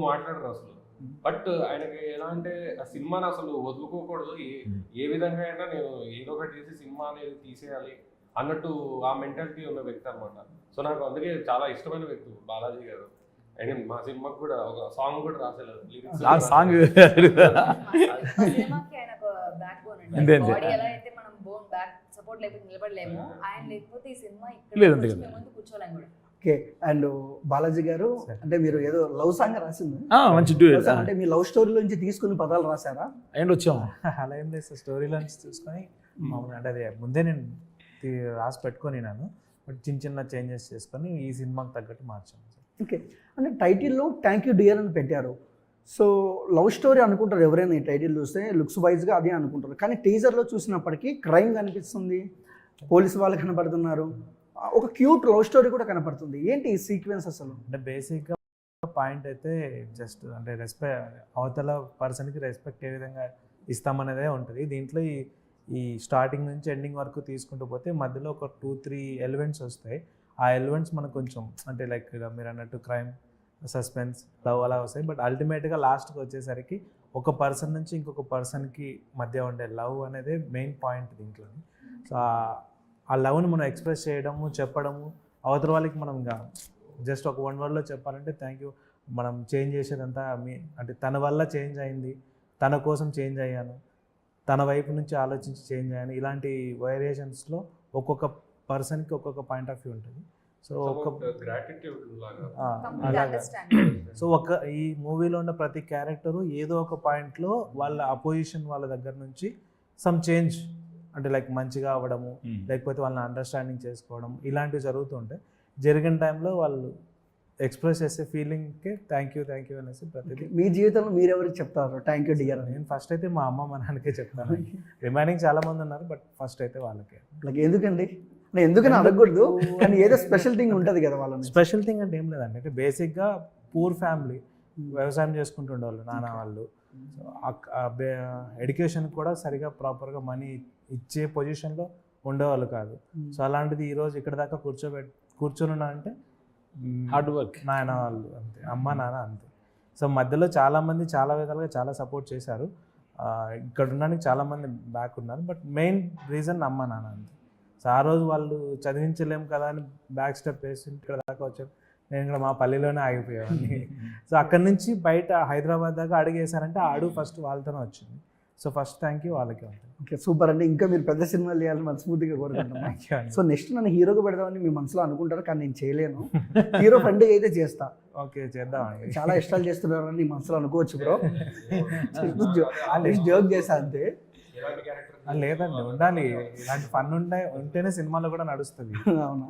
మాట్లాడరు అసలు. బట్ ఆయనకి ఎలా అంటే ఆ సినిమాని అసలు వదులుకోకూడదు, ఏ విధంగా అయినా నేను ఏదో ఒకటి చేసి సినిమా అనేది తీసేయాలి అన్నట్టు ఆ మెంటాలిటీ ఉన్న వ్యక్తి అనమాట. సో నాకు అందుకే చాలా ఇష్టమైన వ్యక్తి బాలాజీ గారు. అండ్ మా సినిమాకి కూడా ఒక సాంగ్ కూడా రాసేలేదు, లిరిక్స్ సాంగ్ సినిమాకి ఆయన ఒక బ్యాక్ బోన్ అంతే, అండి. అంతే. బాడీ ఎలా అయితే మనం బోన్ బ్యాక్ సపోర్ట్ లేకపోతే నిలబడలేము, ఆయన లేకపోతే ఈ సినిమా లేదు, ఇక్కడ అంతే వచ్చి కదా. మేము ముందు కూర్చోలేము కూడా. ఓకే. అండ్ బాలాజీ గారు అంటే మీరు ఏదో లవ్ సాంగ్ రాసింది, మంచి అంటే మీ లవ్ స్టోరీలో నుంచి తీసుకుని పదాలు రాశారా? అండ్ వచ్చాము. అలా ఏం లేదు సార్, స్టోరీలో చూసుకొని మామూలుగా అంటే అది ముందే నేను రాసి పెట్టుకొని నేను బట్ చిన్న చిన్న చేంజెస్ చేసుకొని ఈ సినిమాకి తగ్గట్టు మార్చాను సార్. ఓకే. అంటే టైటిల్లో థ్యాంక్ యూ డియర్ అని పెట్టారు. సో లవ్ స్టోరీ అనుకుంటారు ఎవరైనా, ఈ టైటిల్ చూస్తే లుక్స్ వైజ్గా అదే అనుకుంటారు, కానీ టీజర్లో చూసినప్పటికీ క్రైమ్ కనిపిస్తుంది, పోలీసు వాళ్ళు కనపడుతున్నారు, ఒక క్యూట్ లవ్ స్టోరీ కూడా కనపడుతుంది. ఏంటి ఈ సీక్వెన్స్ అసలు? అంటే బేసిక్గా పాయింట్ అయితే జస్ట్ అంటే అవతల పర్సన్కి రెస్పెక్ట్ ఏ విధంగా ఇస్తామనేదే ఉంటుంది. దీంట్లో ఈ స్టార్టింగ్ నుంచి ఎండింగ్ వరకు తీసుకుంటూ పోతే మధ్యలో ఒక 2-3 ఎలిమెంట్స్ వస్తాయి. ఆ ఎలిమెంట్స్ మనకు కొంచెం అంటే లైక్ మీరు అన్నట్టు క్రైమ్, సస్పెన్స్, లవ్ అలా వస్తాయి. బట్ అల్టిమేట్గా లాస్ట్కి వచ్చేసరికి ఒక పర్సన్ నుంచి ఇంకొక పర్సన్కి మధ్య ఉండే లవ్ అనేది మెయిన్ పాయింట్ దీంట్లో. సో ఆ లవ్ని మనం ఎక్స్ప్రెస్ చేయడము, చెప్పడము, అవతల వాళ్ళకి మనం ఇంకా జస్ట్ ఒక 1 wordలో చెప్పాలంటే థ్యాంక్ యూ, మనం చేంజ్ చేసేదంతా అంటే తన వల్ల చేంజ్ అయింది, తన కోసం చేంజ్ అయ్యాను, తన వైపు నుంచి ఆలోచించి చేంజ్ అయ్యాను, ఇలాంటి వేరియేషన్స్లో ఒక్కొక్క పర్సన్కి ఒక్కొక్క పాయింట్ ఆఫ్ వ్యూ ఉంటుంది. సో గ్రాటిట్యూడ్ లాగా. Complete అలాగా. understanding. సో ఈ మూవీలో ఉన్న ప్రతి క్యారెక్టరు ఏదో ఒక పాయింట్లో వాళ్ళ అపోజిషన్ వాళ్ళ దగ్గర నుంచి సమ్ చేంజ్ అంటే లైక్ మంచిగా అవ్వడము, లేకపోతే వాళ్ళని అండర్స్టాండింగ్ చేసుకోవడం, ఇలాంటివి జరుగుతుంటాయి. జరిగిన టైంలో వాళ్ళు ఎక్స్ప్రెస్ చేసే ఫీలింగ్కి థ్యాంక్ యూ అనేసి ప్రతిదీ. మీ జీవితంలో మీరు ఎవరికి చెప్తారు థ్యాంక్ యూ డియర్ అని? నేను ఫస్ట్ అయితే మా అమ్మ మా నాన్నకే చెప్తాను. రిమైనింగ్ చాలా మంది ఉన్నారు, బట్ ఫస్ట్ అయితే వాళ్ళకే. లైక్ ఎందుకండి? అంటే ఎందుకని అడగకూడదు, కానీ ఏదో స్పెషల్ థింగ్ ఉంటుంది కదా వాళ్ళని. స్పెషల్ థింగ్ అంటే ఏం లేదండి, అంటే బేసిక్గా పూర్ ఫ్యామిలీ, వ్యవసాయం చేసుకుంటుండేవాళ్ళు నాన్న వాళ్ళు. సో ఎడ్యుకేషన్ కూడా సరిగా ప్రాపర్గా మనీ ఇచ్చే పొజిషన్లో ఉండేవాళ్ళు కాదు. సో అలాంటిది ఈరోజు ఇక్కడ దాకా కూర్చొని ఉన్నా అంటే హార్డ్ వర్క్. నాయన వాళ్ళు అంతే, అమ్మ నాన్న అంతే. సో మధ్యలో చాలామంది చాలా విధాలుగా చాలా సపోర్ట్ చేశారు. ఇక్కడ ఉండడానికి చాలామంది బ్యాక్ ఉన్నారు, బట్ మెయిన్ రీజన్ అమ్మ నాన్న అంతే. సో ఆ రోజు వాళ్ళు చదివించలేము కదా అని బ్యాక్ స్టెప్ వేసి ఇక్కడ దాకా వచ్చారు. నేను ఇక్కడ మా పల్లెలోనే ఆగిపోయాను. సో అక్కడి నుంచి బయట హైదరాబాద్ దాకా అడుగేశారంటే ఆ అడుగు ఫస్ట్ వాళ్ళతోనే వచ్చింది. సో ఫస్ట్ థ్యాంక్ యూ వాళ్ళకి ఉంటుంది. ఓకే, సూపర్ అండి. ఇంకా మీరు పెద్ద సినిమాలు చేయాలని మనస్ఫూర్తిగా కోరుకుంటున్నాను. సో నెక్స్ట్ నన్ను హీరోగా పెడదామని మీ మనసులో అనుకుంటారు, కానీ నేను చేయలేను. హీరో ఫ్రెండ్ అయితే చేస్తా. ఓకే, చేద్దామండి. చాలా ఇష్టాలు చేస్తున్నారని నీ మనసులో అనుకోవచ్చు బ్రో. జోక్ చేసా అంతే. లేదండి, ఉండాలి, ఇలాంటి ఫన్ ఉంటేనే సినిమాలో కూడా నడుస్తుంది. అవునా?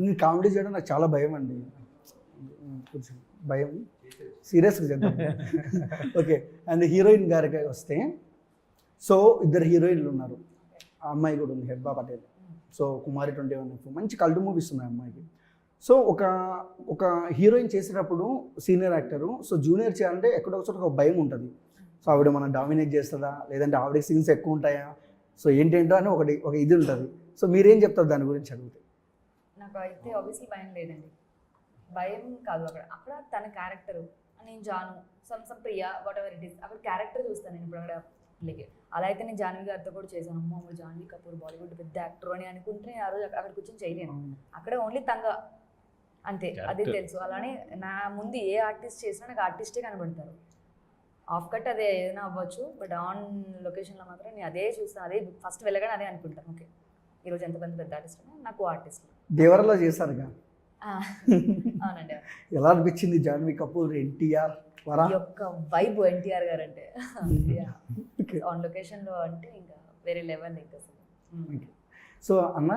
నేను కామెడీ చేయడం నాకు చాలా భయం అండి, కొంచెం భయం. సీరియస్గా చేద్దాం. ఓకే. అండ్ హీరోయిన్ గారికి వస్తే, సో 2 హీరోయిన్లు ఉన్నారు, ఆ అమ్మాయి కూడా ఉంది, హెబ్బా పటేల్. సో కుమారి 21 మంచి కల్ట్ మూవీస్ ఉన్నాయి అమ్మాయికి. సో ఒక హీరోయిన్ చేసేటప్పుడు సీనియర్ యాక్టరు, సో జూనియర్ చేయాలంటే ఎక్కడో ఒక భయం ఉంటుంది. సో ఆవిడ మనం డామినేట్ చేస్తుందా, లేదంటే ఆవిడకి సీన్స్ ఎక్కువ ఉంటాయా, సో ఏంటేంటో అని ఒక ఇది ఉంటుంది. సో మీరేం చెప్తారు దాని గురించి అడిగితే? నాకు అయితే ఆబ్వియస్లీ భయం లేదండి. భయం కాదు, అక్కడ తన క్యారెక్టర్, నేను Janu some Priya whatever it is, అక్కడ క్యారెక్టర్ చూస్తాను నేను. ఇప్పుడు అక్కడ అలా అయితే నేను జాన్వీ గారితో కూడా చేశాను. అమ్మ జాన్వీ కపూర్ బాలీవుడ్ పెద్ద యాక్టర్ అని అనుకుంటే ఆ రోజు అక్కడ కూర్చొని చేయలేను. అక్కడ ఓన్లీ తంగా అంతే, అది తెలుసు. అలానే నా ముందు ఏ ఆర్టిస్ట్ చేసినా నాకు ఆర్టిస్టే కనబడతారు. ఆఫ్ కట్ అదే ఏదైనా అవ్వచ్చు, బట్ ఆన్ లొకేషన్లో మాత్రం నేను అదే చూస్తాను, అదే ఫస్ట్ వెళ్ళగానే అదే అనుకుంటాను. ఓకే, ఈరోజు ఎంతమంది పెద్ద ఆర్టిస్ట్ నాకు ఆర్టిస్ట్. దేవరలో చేశారుగా, అవునండి. ఎలా అనిపించింది జాన్వీ కపూర్, ఎన్టీఆర్ యొక్క వైబ్ ఎన్టీఆర్ గారు అంటే ఆన్ లొకేషన్లో అంటే ఇంకా వేరే లెవెల్ ఇంకా. సో అన్న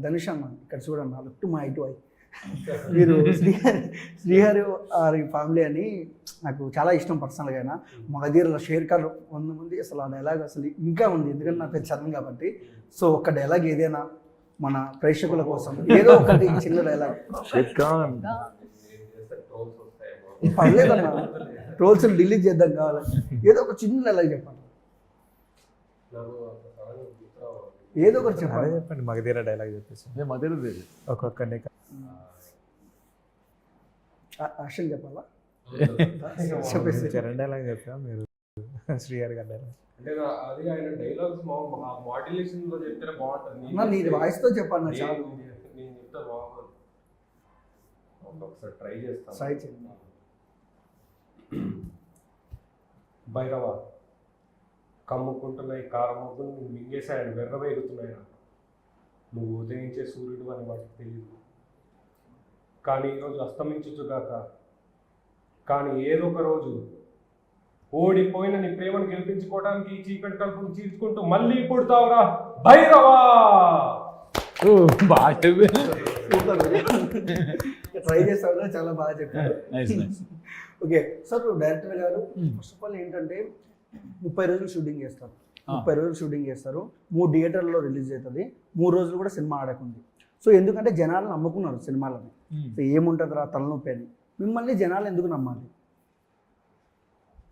ధనుష్ అన్న, ఇక్కడ చూడన్న look to my to eye, మీరు శ్రీహరి ఫ్యామిలీ అని నాకు చాలా ఇష్టం పర్సనల్గా. అయినా మగధీరలో షేర్ఖాన్ 100 మంది, అసలు ఆ డైలాగ్ అసలు ఇంకా ఉంది, ఎందుకంటే నాకు చదవం కాబట్టి. సో ఒక డైలాగ్ ఏదైనా మన ప్రేక్షకుల కోసం ఏదో ఒకటి చిన్న డైలాగ్. పర్లేదన్నా, ట్రోల్స్ డిలీట్ చేద్దాం కావాలని, ఏదో ఒక చిన్న డైలాగ్ చెప్పండి, ఏదో ఒకటి చెప్పండి. చెప్పండి, మగధీర డైలాగ్ చెప్పేసి. మగధీర ఒక్కొక్కరిని యాక్షన్ చెప్పాలా? చెప్పేసి. చరణ్ డైలాగ్ చెప్పా మీరు శ్రీహరి గారి డైలాగ్. అంటే అది ఆయన డైలాగ్స్ మాడ్యులేషన్ లో చెప్తే బాగుంటుంది. అన్న నీ వాయిస్తో చెప్పాను చాలు. నేను చెప్తే బాగుంది. ఒకసారి ట్రై చేస్తాను. ట్రై చేయండి. భైరవ కమ్ముకుంటున్న ఈ కారమబ్బులు నువ్వు మింగేశాయని వెర్రవేగుతున్నాయా. నువ్వు ఉదయించే సూర్యుడు అని వాటికి తెలియదు. కానీ ఈరోజు అస్తమించుగాక. కానీ ఏదో ఒక రోజు ఓడిపోయిన నీ ప్రేమను గెలిపించుకోవడానికి ఈ చీకటి కలుపును చీల్చుకుంటూ మళ్ళీ పుడతావురా భైరవా. బాగా సూపర్ ట్రై చేస్తాను, చాలా బాగా చెప్పారు. ఓకే సార్, డైరెక్టర్ గారు ఫస్ట్ ఆఫ్ ఆల్ ఏంటంటే 30 రోజులు షూటింగ్ చేస్తారు. 30 రోజులు షూటింగ్ చేస్తారు, 3 థియేటర్లో రిలీజ్ అవుతుంది, 3 రోజులు కూడా సినిమా ఆడకుంది. సో ఎందుకంటే జనాలు నమ్ముకున్నారు సినిమాలని. సో ఏముంటుంది రా తలనొప్పి అని. మిమ్మల్ని జనాలు ఎందుకు నమ్మాలి?